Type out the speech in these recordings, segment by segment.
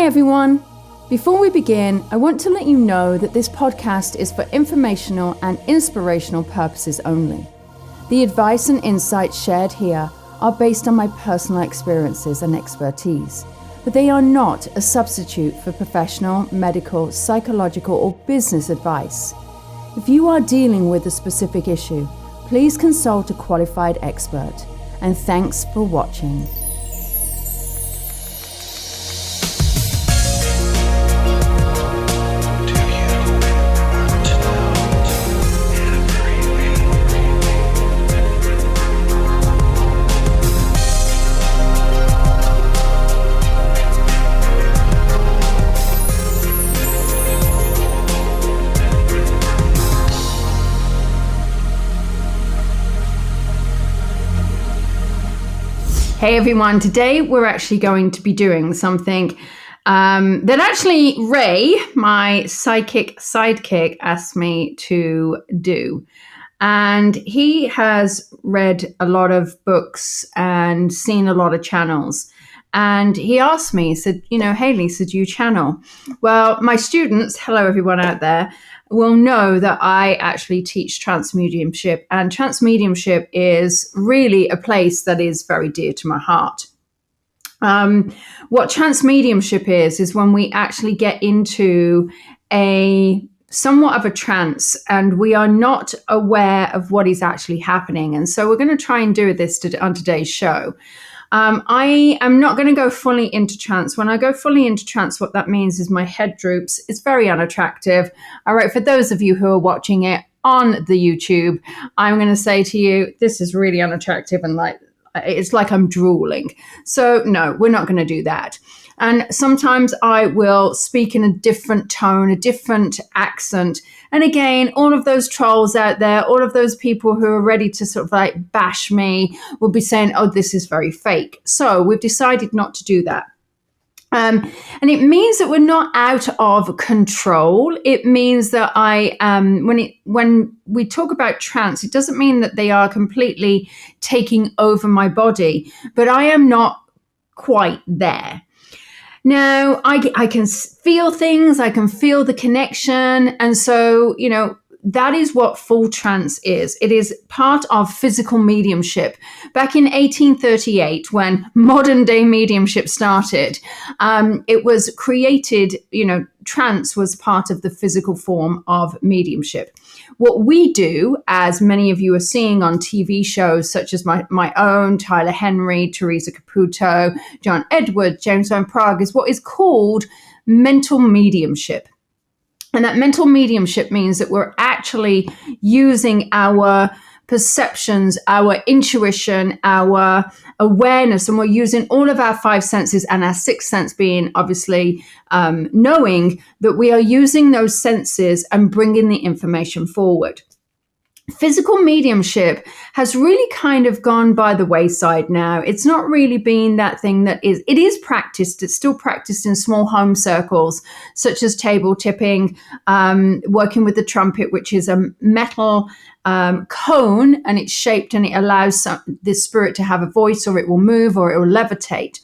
everyone. Before we begin, I want to let you know that this podcast is for informational and inspirational purposes only. The advice and insights shared here are based on my personal experiences and expertise, but they are not a substitute for professional, medical, psychological, or business advice. If you are dealing with a specific issue, please consult a qualified expert. And thanks for watching. Hey everyone, today we're actually going to be doing something that actually Ray, my psychic sidekick, asked me to do. And he has read a lot of books and seen a lot of channels. And he asked me, he said, hey Lisa, do you channel? Well, my students, hello everyone out there, will know that I actually teach transmediumship, and transmediumship is really a place that is very dear to my heart. What transmediumship is when we actually get into a somewhat of a trance and we are not aware of what is actually happening. And so we're going to try and do this on today's show. I am not going to go fully into trance. When I go fully into trance, what that means is my head droops. It's very unattractive. All right, for those of you who are watching it on the YouTube, I'm going to say to you, this is really unattractive and it's like I'm drooling. So no, we're not going to do that. And sometimes I will speak in a different tone, a different accent. And again, all of those trolls out there, all of those people who are ready to sort of bash me will be saying, oh, this is very fake. So we've decided not to do that. And it means that we're not out of control. It means that when we talk about trance, it doesn't mean that they are completely taking over my body, but I am not quite there. Now, I can feel things, I can feel the connection. And so, that is what full trance is. It is part of physical mediumship. Back in 1838, when modern day mediumship started, it was created, trance was part of the physical form of mediumship. What we do, as many of you are seeing on TV shows such as my own, Tyler Henry, Teresa Caputo, John Edwards, James Van Prague, is what is called mental mediumship. And that mental mediumship means that we're actually using our perceptions, our intuition, our awareness, and we're using all of our five senses, and our sixth sense being obviously knowing that we are using those senses and bringing the information forward. Physical mediumship has really kind of gone by the wayside now. It's not really been that thing it is practiced. It's still practiced in small home circles, such as table tipping, working with the trumpet, which is a metal cone, and it's shaped and it allows the spirit to have a voice, or it will move, or it will levitate.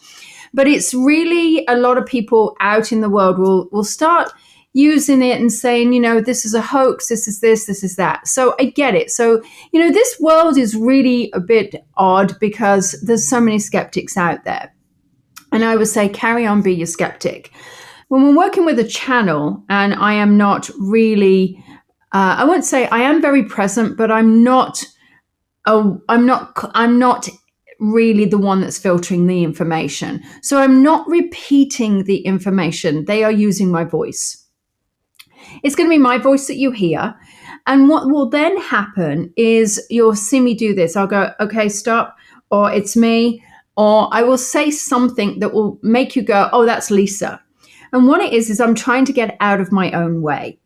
But it's really, a lot of people out in the world will start using it and saying, this is a hoax, this is this is that. So I get it. So, this world is really a bit odd because there's so many skeptics out there. And I would say, carry on, be your skeptic. When we're working with a channel, and I am not really, I won't say I am very present, but I'm not really the one that's filtering the information. So I'm not repeating the information. They are using my voice. It's going to be my voice that you hear. And what will then happen is you'll see me do this. I'll go, okay, stop, or it's me, or I will say something that will make you go, oh, that's Lisa. And what it is I'm trying to get out of my own way.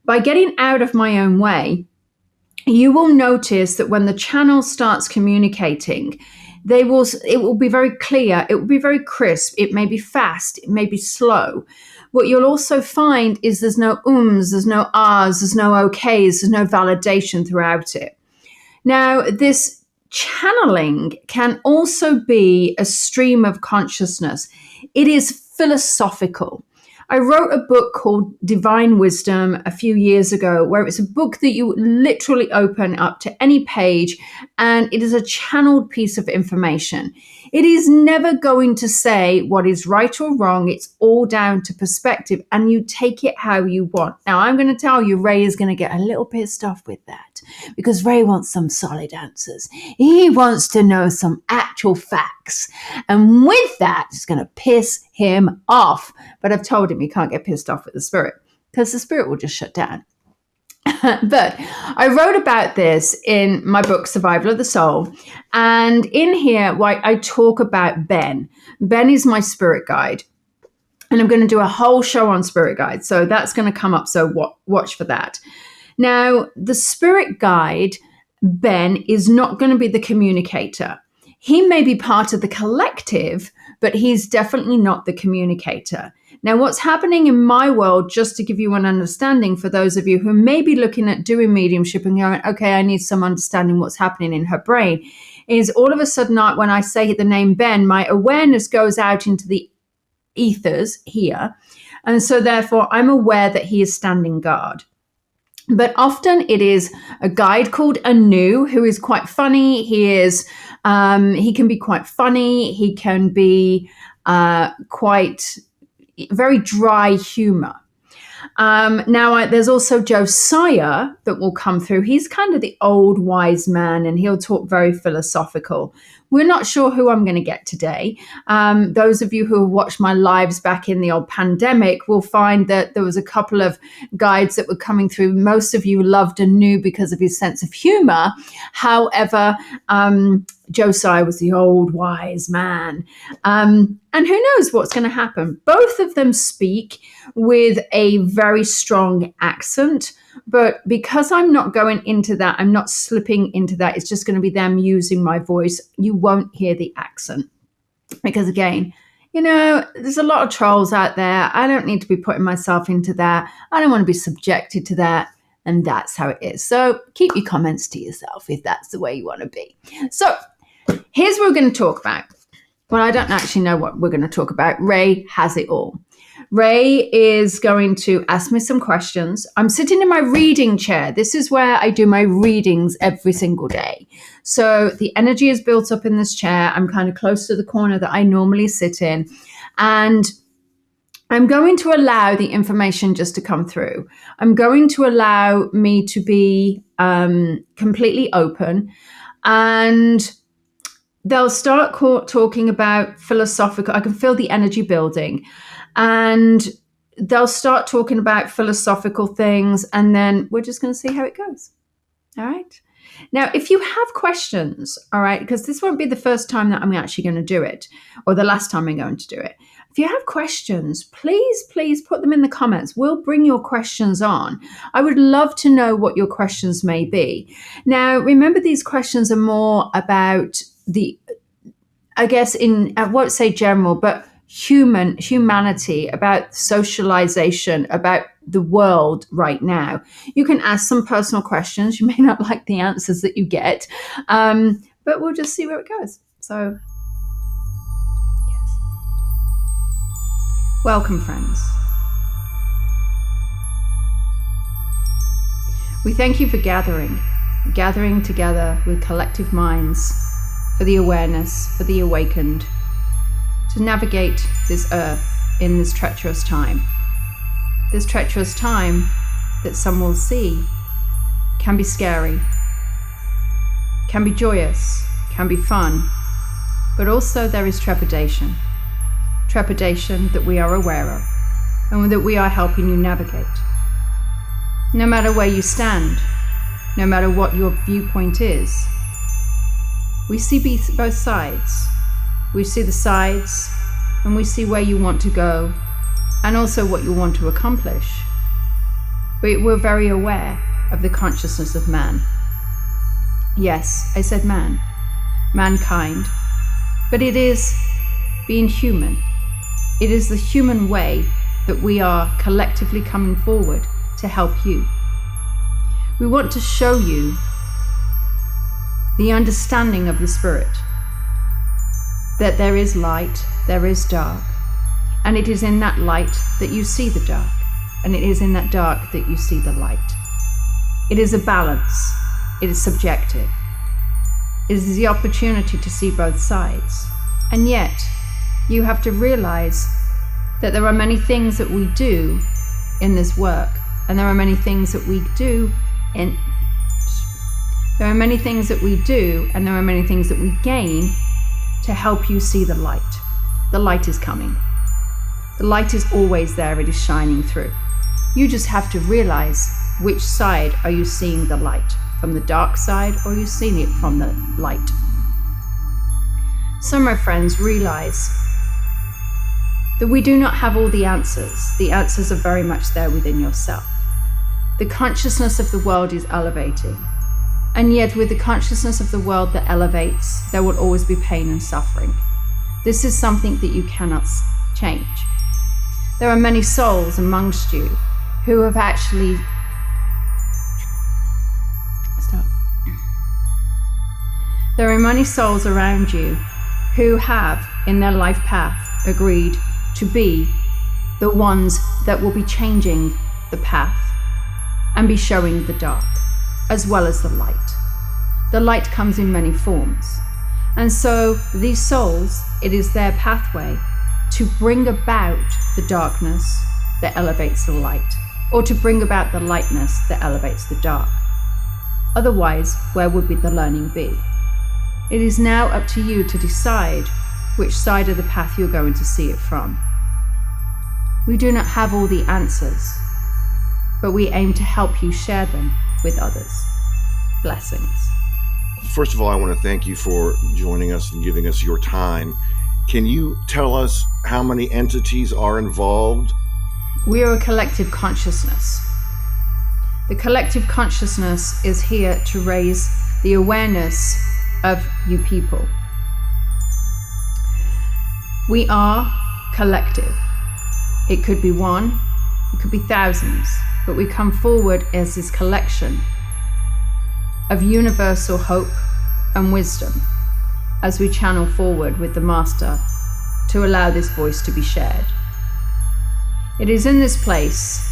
By getting out of my own way, you will notice that when the channel starts communicating, it will be very clear, it will be very crisp, it may be fast, it may be slow. What you'll also find is there's no ums, there's no ahs, there's no okays, there's no validation throughout it. Now, this channeling can also be a stream of consciousness. It is philosophical. I wrote a book called Divine Wisdom a few years ago, where it's a book that you literally open up to any page, and it is a channeled piece of information. It is never going to say what is right or wrong. It's all down to perspective, and you take it how you want. Now, I'm going to tell you, Ray is going to get a little pissed off with that, because Ray wants some solid answers. He wants to know some actual facts. And with that, it's going to piss him off. But I've told him he can't get pissed off with the spirit, because the spirit will just shut down. But I wrote about this in my book, Survival of the Soul. And in here, I talk about Ben. Ben is my spirit guide. And I'm going to do a whole show on spirit guides. So that's going to come up. So watch for that. Now, the spirit guide, Ben, is not going to be the communicator. He may be part of the collective, but he's definitely not the communicator. Now, what's happening in my world, just to give you an understanding for those of you who may be looking at doing mediumship and going, okay, I need some understanding what's happening in her brain, is all of a sudden when I say the name Ben, my awareness goes out into the ethers here. And so therefore, I'm aware that he is standing guard. But often it is a guide called Anu, who is quite funny. He can be quite funny. He can be quite very dry humor. Now, there's also Josiah that will come through. He's kind of the old wise man, and he'll talk very philosophical. We're not sure who I'm going to get today. Those of you who have watched my lives back in the old pandemic will find that there was a couple of guides that were coming through. Most of you loved Anu because of his sense of humor. However, Josiah was the old wise man. And who knows what's going to happen? Both of them speak with a very strong accent. But because I'm not going into that, I'm not slipping into that. It's just going to be them using my voice. You won't hear the accent. Because again, there's a lot of trolls out there. I don't need to be putting myself into that. I don't want to be subjected to that. And that's how it is. So keep your comments to yourself if that's the way you want to be. So here's what we're going to talk about. Well, I don't actually know what we're going to talk about. Ray has it all. Ray is going to ask me some questions. I'm sitting in my reading chair. This is where I do my readings every single day. So the energy is built up in this chair. I'm kind of close to the corner that I normally sit in. And I'm going to allow the information just to come through. I'm going to allow me to be completely open. And they'll start talking about philosophical. I can feel the energy building. And they'll start talking about philosophical things, and then we're just going to see how it goes. All right. Now, if you have questions, all right, because this won't be the first time that I'm actually going to do it, or the last time I'm going to do it. If you have questions, please put them in the comments. We'll bring your questions on. I would love to know what your questions may be. Now, remember, these questions are more about I won't say general, but humanity, about socialization, about the world right now. You can ask some personal questions. You may not like the answers that you get, but we'll just see where it goes. So, yes. Welcome, friends. We thank you for gathering together with collective minds for the awareness, for the awakened, to navigate this earth in this treacherous time. This treacherous time that some will see can be scary, can be joyous, can be fun, but also there is trepidation that we are aware of and that we are helping you navigate. No matter where you stand, no matter what your viewpoint is, we see both sides. We see the sides, and we see where you want to go, and also what you want to accomplish. We're very aware of the consciousness of man. Yes, I said man, mankind, but it is being human. It is the human way that we are collectively coming forward to help you. We want to show you the understanding of the spirit, that there is light, there is dark, and And it is in that light that you see the dark. And it is in that dark that you see the light. It is a balance. It is subjective. It is the opportunity to see both sides. And yet, you have to realize that there are many things that we do in this work, and there are many things that we do and there are many things that we gain to help you see the light. The light is coming. The light is always there. It is shining through. You just have to realize which side are you seeing the light, from the dark side, or are you seeing it from the light? So, my friends, realize that we do not have all the answers. The answers are very much there within yourself. The consciousness of the world is elevating. And yet, with the consciousness of the world that elevates, there will always be pain and suffering. This is something that you cannot change. There are many souls amongst you who have actually... There are many souls around you who have, in their life path, agreed to be the ones that will be changing the path and be showing the dark, as well as the light. The light comes in many forms. And so these souls, it is their pathway to bring about the darkness that elevates the light, or to bring about the lightness that elevates the dark. Otherwise, where would the learning be? It is now up to you to decide which side of the path you're going to see it from. We do not have all the answers, but we aim to help you share them with others. Blessings. First of all, I want to thank you for joining us and giving us your time. Can you tell us how many entities are involved? We are a collective consciousness. The collective consciousness is here to raise the awareness of you people. We are collective. It could be one, it could be thousands, but we come forward as this collection of universal hope and wisdom as we channel forward with the Master to allow this voice to be shared. It is in this place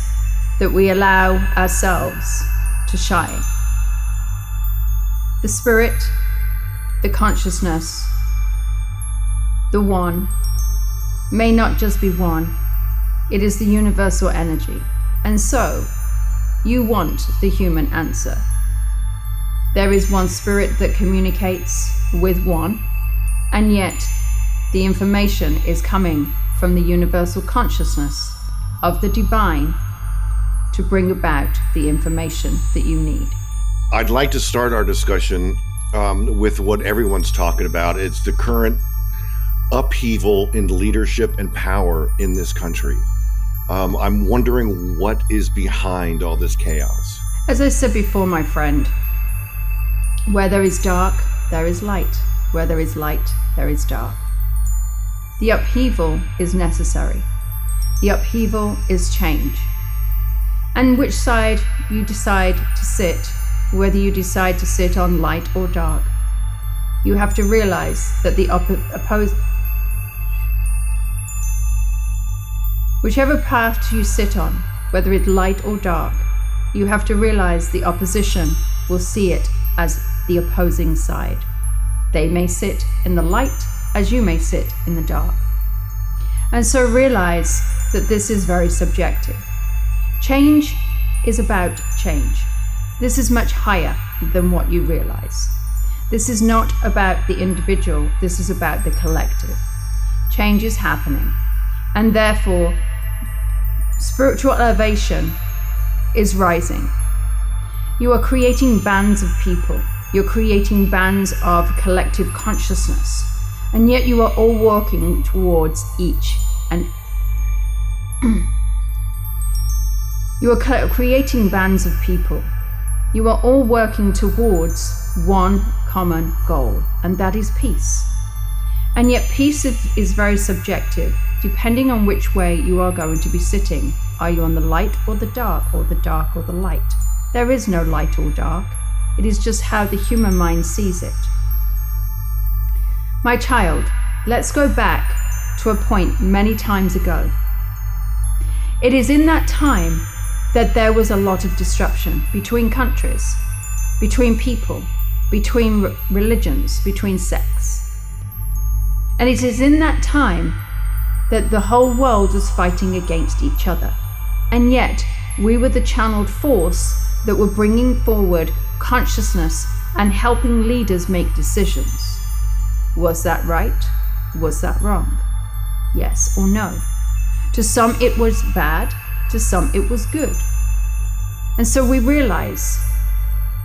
that we allow ourselves to shine. The spirit, the consciousness, the one, may not just be one, it is the universal energy. And so, you want the human answer. There is one spirit that communicates with one, and yet the information is coming from the universal consciousness of the divine to bring about the information that you need. I'd like to start our discussion with what everyone's talking about. It's the current upheaval in leadership and power in this country. I'm wondering what is behind all this chaos. As I said before, my friend, where there is dark, there is light. Where there is light, there is dark. The upheaval is necessary. The upheaval is change. And which side you decide to sit, whether you decide to sit on light or dark, you have to realize that the whichever path you sit on, whether it's light or dark, you have to realize the opposition will see it as the opposing side. They may sit in the light as you may sit in the dark. And so realize that this is very subjective. Change is about change. This is much higher than what you realize. This is not about the individual, this is about the collective. Change is happening, and therefore spiritual elevation is rising. You are creating bands of people. You're creating bands of collective consciousness, and yet you are all working towards each and you are creating bands of people. You are all working towards one common goal, and that is peace. And yet peace is very subjective, depending on which way you are going to be sitting. Are you on the light or the dark, or the dark or the light? There is no light or dark. It is just how the human mind sees it. My child, let's go back to a point many times ago. It is in that time that there was a lot of disruption between countries, between people, between religions, between sects. And it is in that time that the whole world was fighting against each other. And yet, we were the channeled force that were bringing forward consciousness and helping leaders make decisions. Was that right? Was that wrong? Yes or no? To some it was bad, to some it was good. And so we realize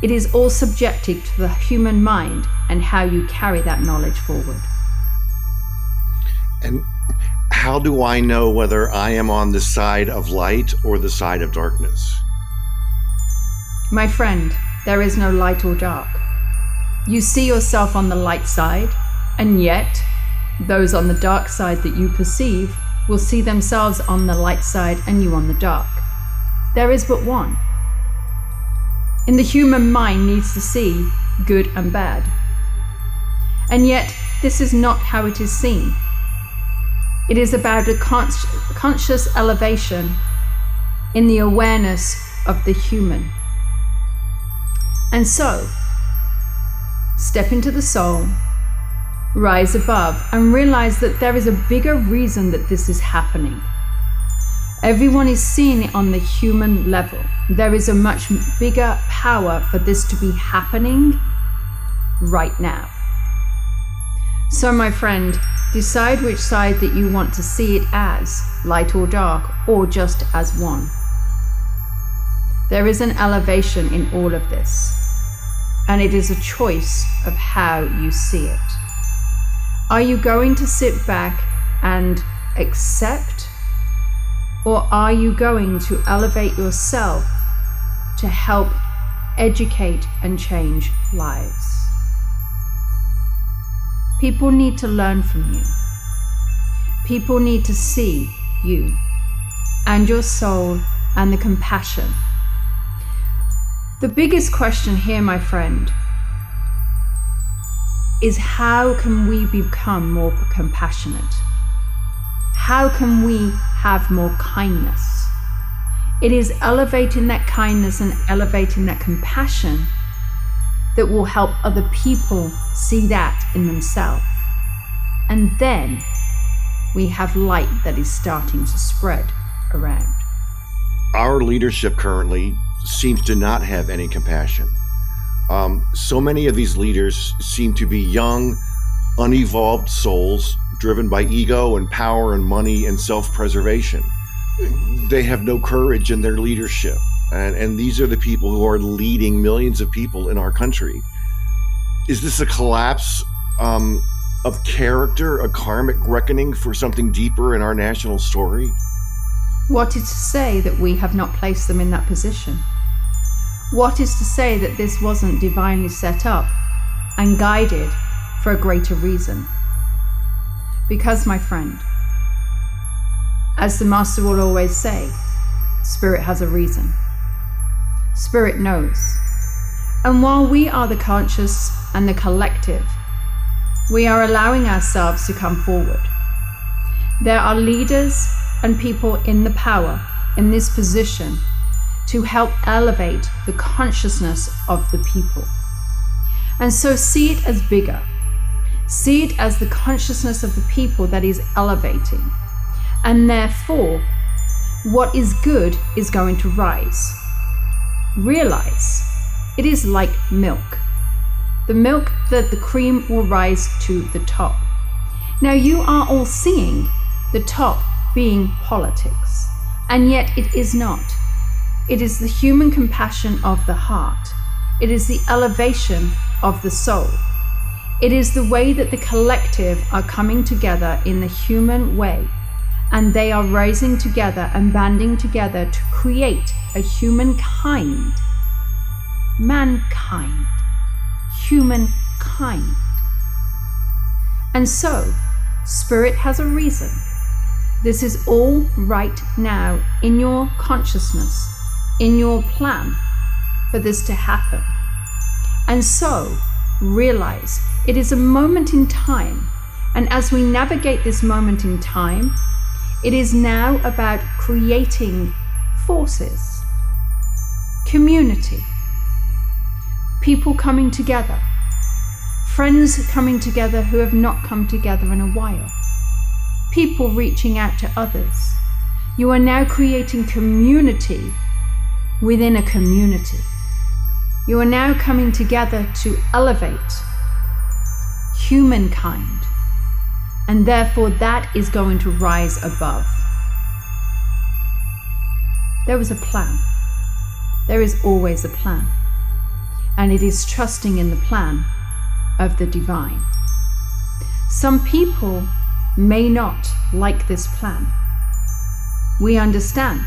it is all subjective to the human mind and how you carry that knowledge forward. And how do I know whether I am on the side of light or the side of darkness? My friend, there is no light or dark. You see yourself on the light side, and yet those on the dark side that you perceive will see themselves on the light side and you on the dark. There is but one. And the human mind needs to see good and bad. And yet, this is not how it is seen. It is about a conscious elevation in the awareness of the human. And so, step into the soul, rise above, and realize that there is a bigger reason that this is happening. Everyone is seeing it on the human level. There is a much bigger power for this to be happening right now. So, my friend, decide which side that you want to see it as, light or dark, or just as one. There is an elevation in all of this, and it is a choice of how you see it. Are you going to sit back and accept, or are you going to elevate yourself to help educate and change lives? People need to learn from you. People need to see you and your soul and the compassion. The biggest question here, my friend, is how can we become more compassionate? How can we have more kindness? It is elevating that kindness and elevating that compassion that will help other people see that in themselves. And then we have light that is starting to spread around. Our leadership currently seems to not have any compassion. So many of these leaders seem to be young, unevolved souls driven by ego and power and money and self-preservation. They have no courage in their leadership. And these are the people who are leading millions of people in our country. Is this a collapse of character, a karmic reckoning for something deeper in our national story? What is to say that we have not placed them in that position? What is to say that this wasn't divinely set up and guided for a greater reason? Because, my friend, as the Master will always say, Spirit has a reason. Spirit knows. And while we are the conscious and the collective, we are allowing ourselves to come forward. There are leaders and people in the power, in this position, to help elevate the consciousness of the people. And so see it as bigger. See it as the consciousness of the people that is elevating. And therefore, what is good is going to rise. Realize it is like milk. The milk that the cream will rise to the top. Now you are all seeing the top being politics, and yet it is not. It is the human compassion of the heart. It is the elevation of the soul. It is the way that the collective are coming together in the human way, and they are rising together and banding together to create a humankind. Mankind. Humankind. And so, Spirit has a reason. This is all right now in your consciousness, in your plan for this to happen. And so, realize it is a moment in time, And as we navigate this moment in time, it is now about creating forces, community, people coming together, friends coming together who have not come together in a while, people reaching out to others. You are now creating community within a community. You are now coming together to elevate humankind, and therefore that is going to rise above. There was a plan. There is always a plan, and it is trusting in the plan of the divine. Some people may not like this plan. We understand.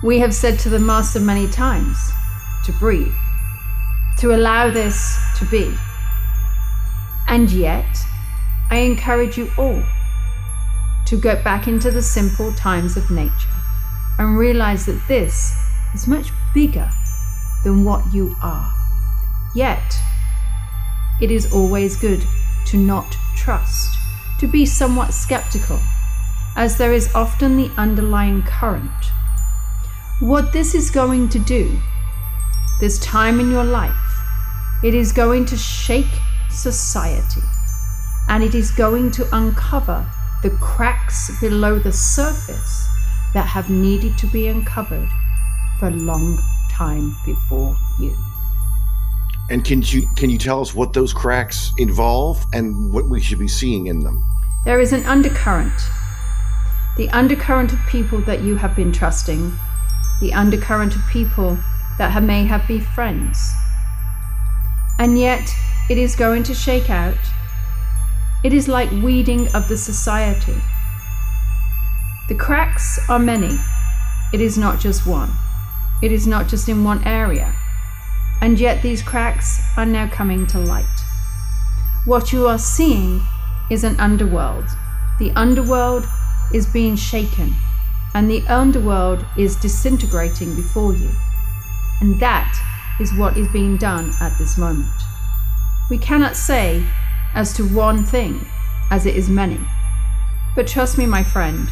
We have said to the Master many times to breathe, to allow this to be. And yet, I encourage you all to go back into the simple times of nature and realize that this is much bigger than what you are. Yet, it is always good to not trust, to be somewhat skeptical, as there is often the underlying current. What this is going to do, this time in your life, it is going to shake society, and it is going to uncover the cracks below the surface that have needed to be uncovered for a long time before you. And can you tell us what those cracks involve and what we should be seeing in them? There is an undercurrent. The undercurrent of people that you have been trusting, the undercurrent of people that may have been friends. And yet, it is going to shake out. It is like weeding of the society. The cracks are many. It is not just one. It is not just in one area. And yet these cracks are now coming to light. What you are seeing is an underworld. The underworld is being shaken, and the underworld is disintegrating before you. And that is what is being done at this moment. We cannot say as to one thing, as it is many. But trust me, my friend,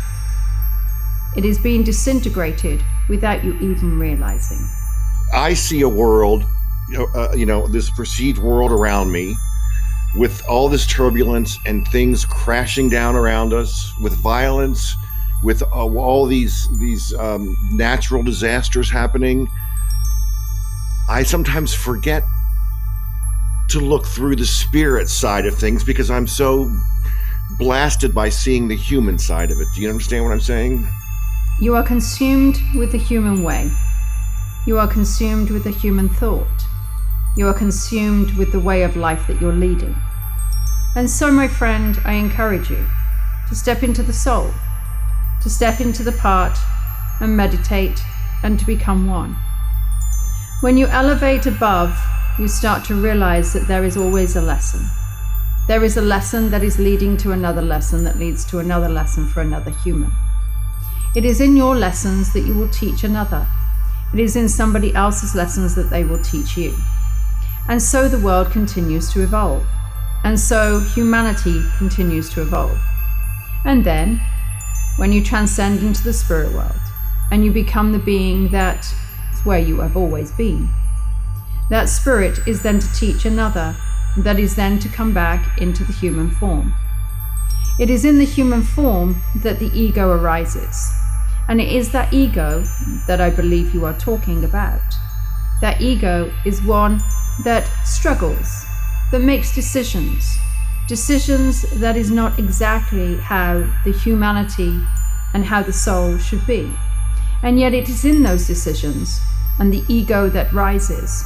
it is being disintegrated without you even realizing. I see a world, this perceived world around me, with all this turbulence and things crashing down around us, with violence, with all these natural disasters happening. I sometimes forget to look through the spirit side of things because I'm so blasted by seeing the human side of it. Do you understand what I'm saying? You are consumed with the human way. You are consumed with the human thought. You are consumed with the way of life that you're leading. And so, my friend, I encourage you to step into the soul, to step into the part and meditate and to become one. When you elevate above, you start to realize that there is always a lesson. There is a lesson that is leading to another lesson that leads to another lesson for another human. It is in your lessons that you will teach another. It is in somebody else's lessons that they will teach you. And so the world continues to evolve. And so humanity continues to evolve. And then, when you transcend into the spirit world, and you become the being that is where you have always been, that spirit is then to teach another, that is then to come back into the human form. It is in the human form that the ego arises. And it is that ego that I believe you are talking about. That ego is one that struggles, that makes decisions that is not exactly how the humanity and how the soul should be. And yet it is in those decisions and the ego that rises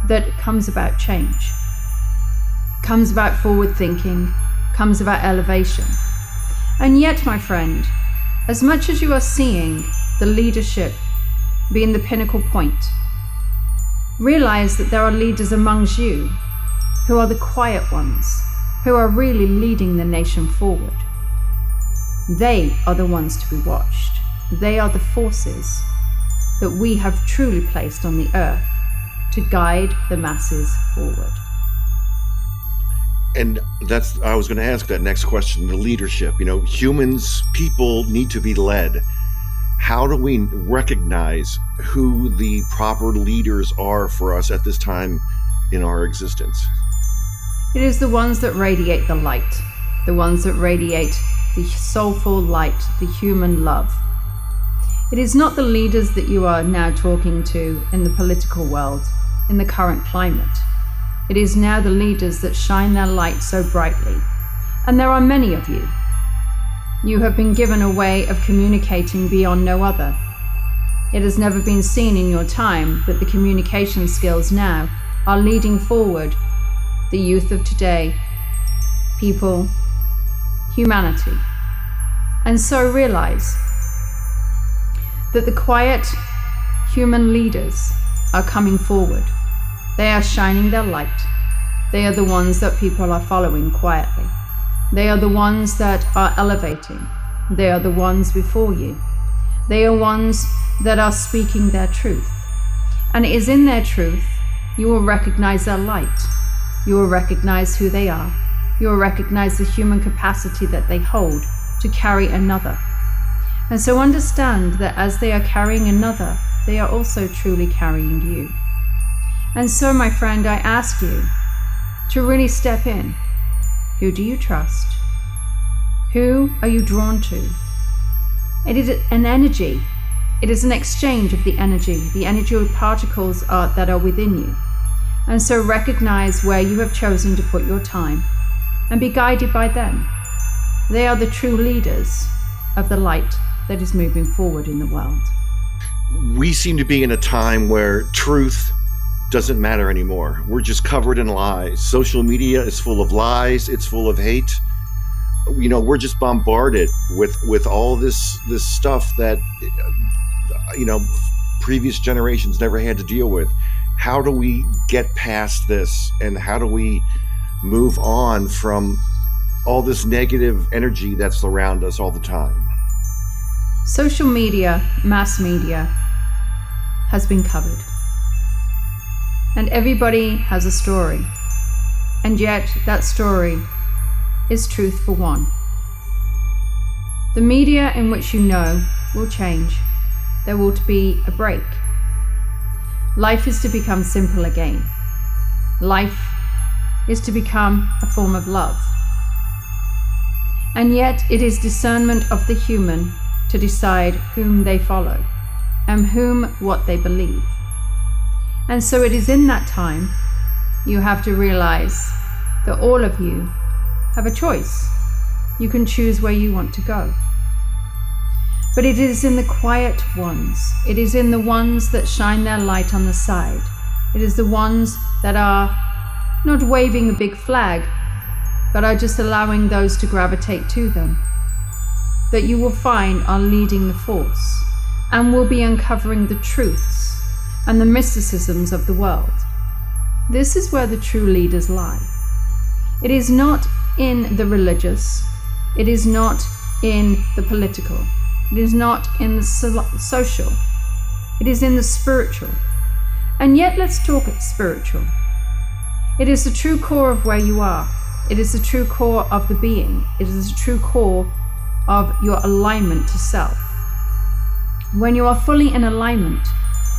that comes about change, comes about forward thinking, comes about elevation. And yet, my friend, as much as you are seeing the leadership being the pinnacle point, realize that there are leaders amongst you who are the quiet ones, who are really leading the nation forward. They are the ones to be watched. They are the forces that we have truly placed on the earth to guide the masses forward. And I was going to ask that next question, the leadership. Humans, people need to be led. How do we recognize who the proper leaders are for us at this time in our existence? It is the ones that radiate the light, the ones that radiate the soulful light, the human love. It is not the leaders that you are now talking to in the political world, in the current climate. It is now the leaders that shine their light so brightly. And there are many of you. You have been given a way of communicating beyond no other. It has never been seen in your time that the communication skills now are leading forward the youth of today, people, humanity. And so realize that the quiet human leaders are coming forward. They are shining their light. They are the ones that people are following quietly. They are the ones that are elevating. They are the ones before you. They are ones that are speaking their truth. And it is in their truth you will recognize their light. You will recognize who they are. You will recognize the human capacity that they hold to carry another. And so understand that as they are carrying another, they are also truly carrying you. And so, my friend, I ask you to really step in. Who do you trust? Who are you drawn to? It is an energy. It is an exchange of the energy particles that are within you. And so recognize where you have chosen to put your time and be guided by them. They are the true leaders of the light that is moving forward in the world. We seem to be in a time where truth doesn't matter anymore. We're just covered in lies. Social media is full of lies. It's full of hate. We're just bombarded with all this stuff that previous generations never had to deal with. How do we get past this, and how do we move on from all this negative energy that's around us all the time? Social media, mass media, has been covered. And everybody has a story. And yet that story is truth for one. The media in which you know will change. There will be a break. Life is to become simple again. Life is to become a form of love. And yet it is discernment of the human to decide whom they follow and what they believe. And so it is in that time you have to realize that all of you have a choice. You can choose where you want to go. But it is in the quiet ones. It is in the ones that shine their light on the side. It is the ones that are not waving a big flag, but are just allowing those to gravitate to them, that you will find are leading the force and will be uncovering the truths and the mysticisms of the world. This is where the true leaders lie. It is not in the religious. It is not in the political. It is not in the social. It is in the spiritual. And yet let's talk spiritual. It is the true core of where you are. It is the true core of the being. It is the true core of your alignment to self. When you are fully in alignment,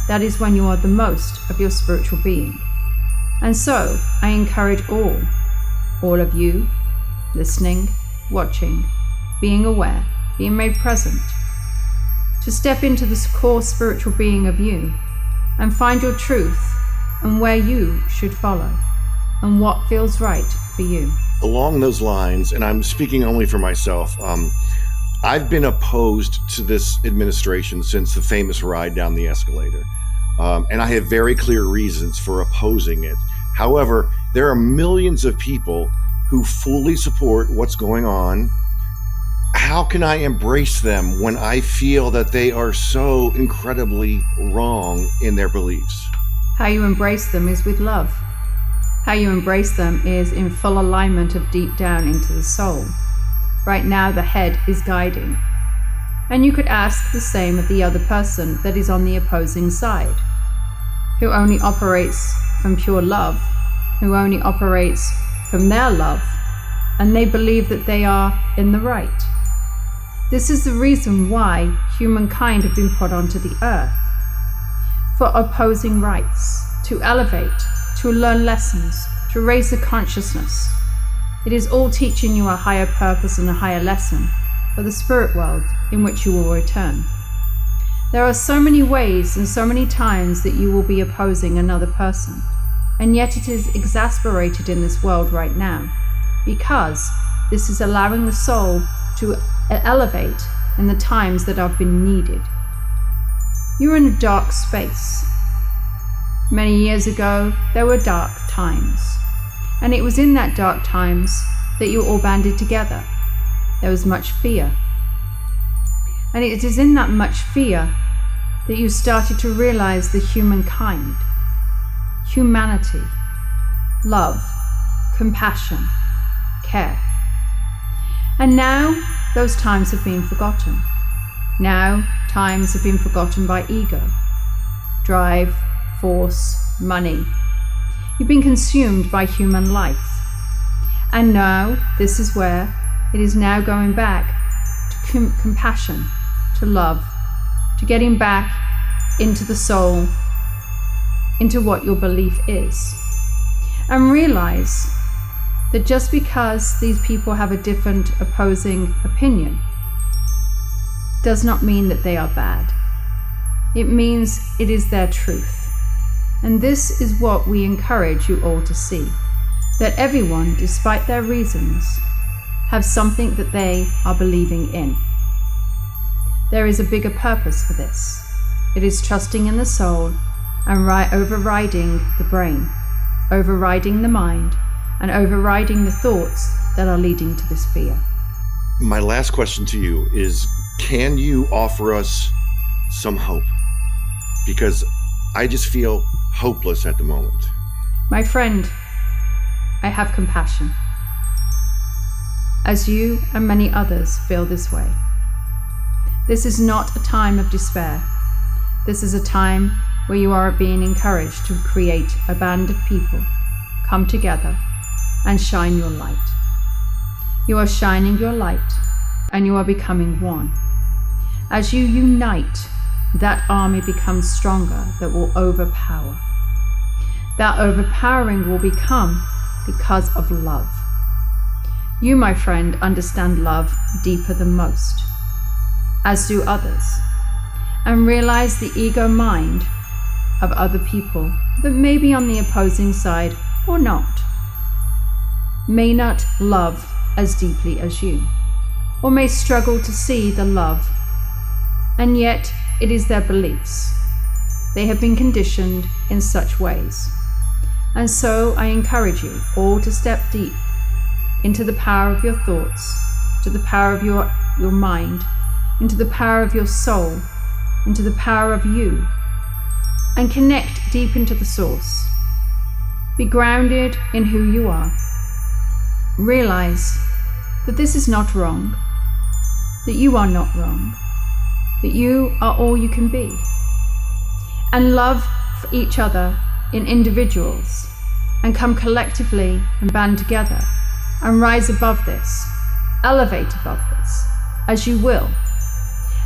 that is when you are the most of your spiritual being. And so I encourage all of you, listening, watching, being aware, being made present, to step into this core spiritual being of you and find your truth and where you should follow and what feels right for you. Along those lines, and I'm speaking only for myself, I've been opposed to this administration since the famous ride down the escalator. And I have very clear reasons for opposing it. However, there are millions of people who fully support what's going on. How can I embrace them when I feel that they are so incredibly wrong in their beliefs? How you embrace them is with love. How you embrace them is in full alignment of deep down into the soul. Right now, the head is guiding. And you could ask the same of the other person that is on the opposing side, who only operates from pure love, who only operates from their love, and they believe that they are in the right. This is the reason why humankind have been put onto the earth, for opposing rights, to elevate, to learn lessons, to raise the consciousness. It is all teaching you a higher purpose and a higher lesson for the spirit world in which you will return. There are so many ways and so many times that you will be opposing another person, and yet it is exasperated in this world right now, because this is allowing the soul to elevate in the times that have been needed. You're in a dark space. Many years ago, there were dark times, and it was in that dark times that you all banded together. There was much fear. And it is in that much fear that you started to realize the humankind, humanity, love, compassion, care. And now those times have been forgotten. Now times have been forgotten by ego, drive, force, money. You've been consumed by human life. And now this is where it is now going back to compassion, to love, to getting back into the soul, into what your belief is. And realize that just because these people have a different opposing opinion does not mean that they are bad. It means it is their truth. And this is what we encourage you all to see, that everyone, despite their reasons, have something that they are believing in. There is a bigger purpose for this. It is trusting in the soul and overriding the brain, overriding the mind, and overriding the thoughts that are leading to this fear. My last question to you is, can you offer us some hope? Because I just feel hopeless at the moment. My friend, I have compassion, as you and many others feel this way. This is not a time of despair. This is a time where you are being encouraged to create a band of people, come together and shine your light. You are shining your light and you are becoming one. As you unite, that army becomes stronger that will overpower. That overpowering will become because of love. You, my friend, understand love deeper than most, as do others, and realize the ego mind of other people that may be on the opposing side or not, may not love as deeply as you, or may struggle to see the love, and yet it is their beliefs. They have been conditioned in such ways. And so I encourage you all to step deep into the power of your thoughts, to the power of your mind, into the power of your soul, into the power of you, and connect deep into the source. Be grounded in who you are. Realize that this is not wrong, that you are not wrong, that you are all you can be. And love for each other in individuals, and come collectively and band together and rise above this, elevate above this, as you will.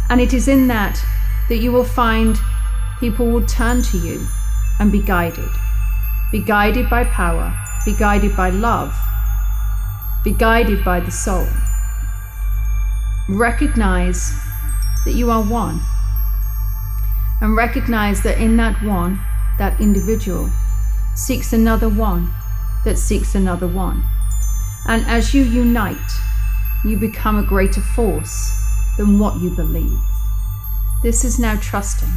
And it is in that you will find people will turn to you and be guided by power, be guided by love, be guided by the soul. Recognize that you are one, and recognize that in that one, that individual seeks another one that seeks another one. And as you unite, you become a greater force than what you believe. This is now trusting.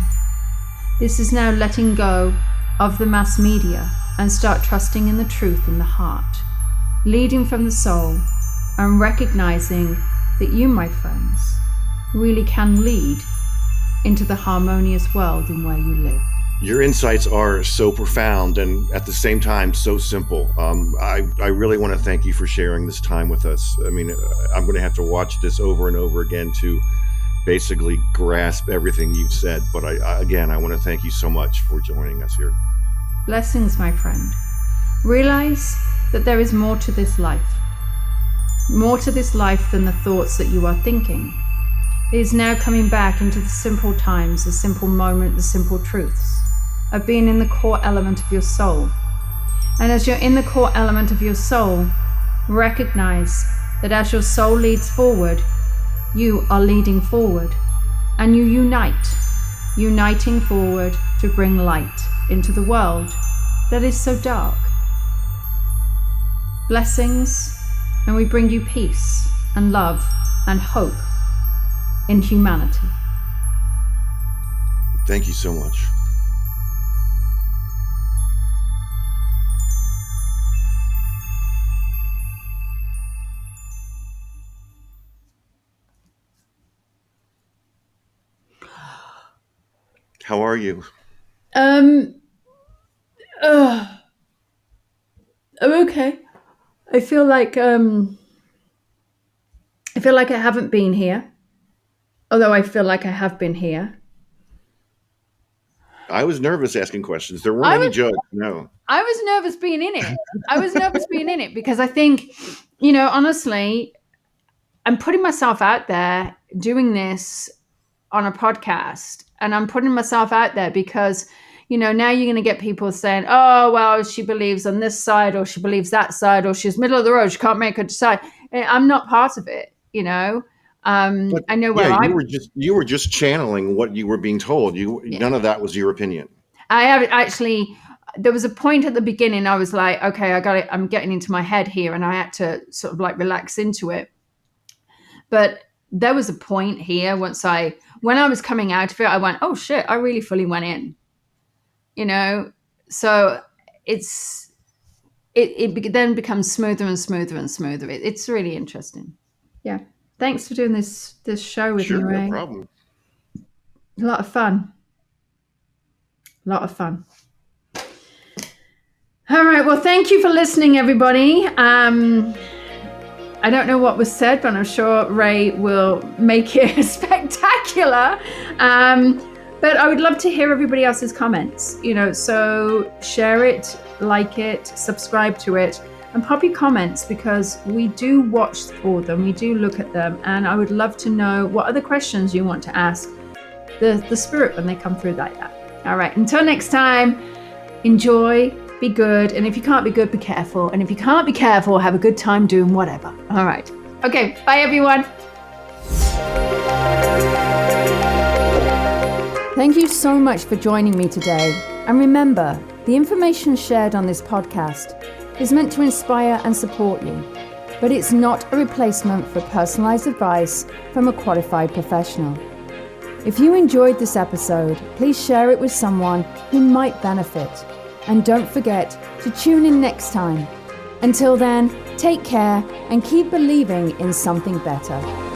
This is now letting go of the mass media and start trusting in the truth in the heart, leading from the soul and recognizing that you, my friends, really can lead into the harmonious world in where you live. Your insights are so profound and at the same time so simple. I really want to thank you for sharing this time with us. I mean, I'm going to have to watch this over and over again to basically grasp everything you've said. But I want to thank you so much for joining us here. Blessings, my friend. Realize that there is more to this life. More to this life than the thoughts that you are thinking. It is now coming back into the simple times, the simple moment, the simple truths of being in the core element of your soul. And as you're in the core element of your soul, recognize that as your soul leads forward, you are leading forward, and you unite, uniting forward to bring light into the world that is so dark. Blessings, and we bring you peace and love and hope in humanity. Thank you so much. How are you? I'm okay. I feel like I haven't been here. Although I feel like I have been here. I was nervous asking questions. There weren't any jokes, no. I was nervous being in it. Because I think, honestly, I'm putting myself out there doing this on a podcast. And I'm putting myself out there because, now you're going to get people saying, oh, well, she believes on this side or she believes that side or she's middle of the road. She can't make her decide. I'm not part of it, But, I know where you were just channeling what you were being told. None of that was your opinion. I have actually. There was a point at the beginning. I was like, okay, I got it. I'm getting into my head here, and I had to sort of like relax into it. But there was a point here when I was coming out of it, I went, oh shit, I really fully went in. So it then becomes smoother and smoother and smoother. It's really interesting. Yeah. Thanks for doing this show with me, Ray. No problem. A lot of fun. All right. Well, thank you for listening, everybody. I don't know what was said, but I'm sure Ray will make it spectacular. But I would love to hear everybody else's comments, so share it, like it, subscribe to it. And pop your comments because we do watch for them, we do look at them, and I would love to know what other questions you want to ask the spirit when they come through like that. All right, until next time, enjoy, be good, and if you can't be good, be careful. And if you can't be careful, have a good time doing whatever. All right. Okay, bye everyone. Thank you so much for joining me today. And remember, the information shared on this podcast is meant to inspire and support you, but it's not a replacement for personalized advice from a qualified professional. If you enjoyed this episode, please share it with someone who might benefit. And don't forget to tune in next time. Until then, take care and keep believing in something better.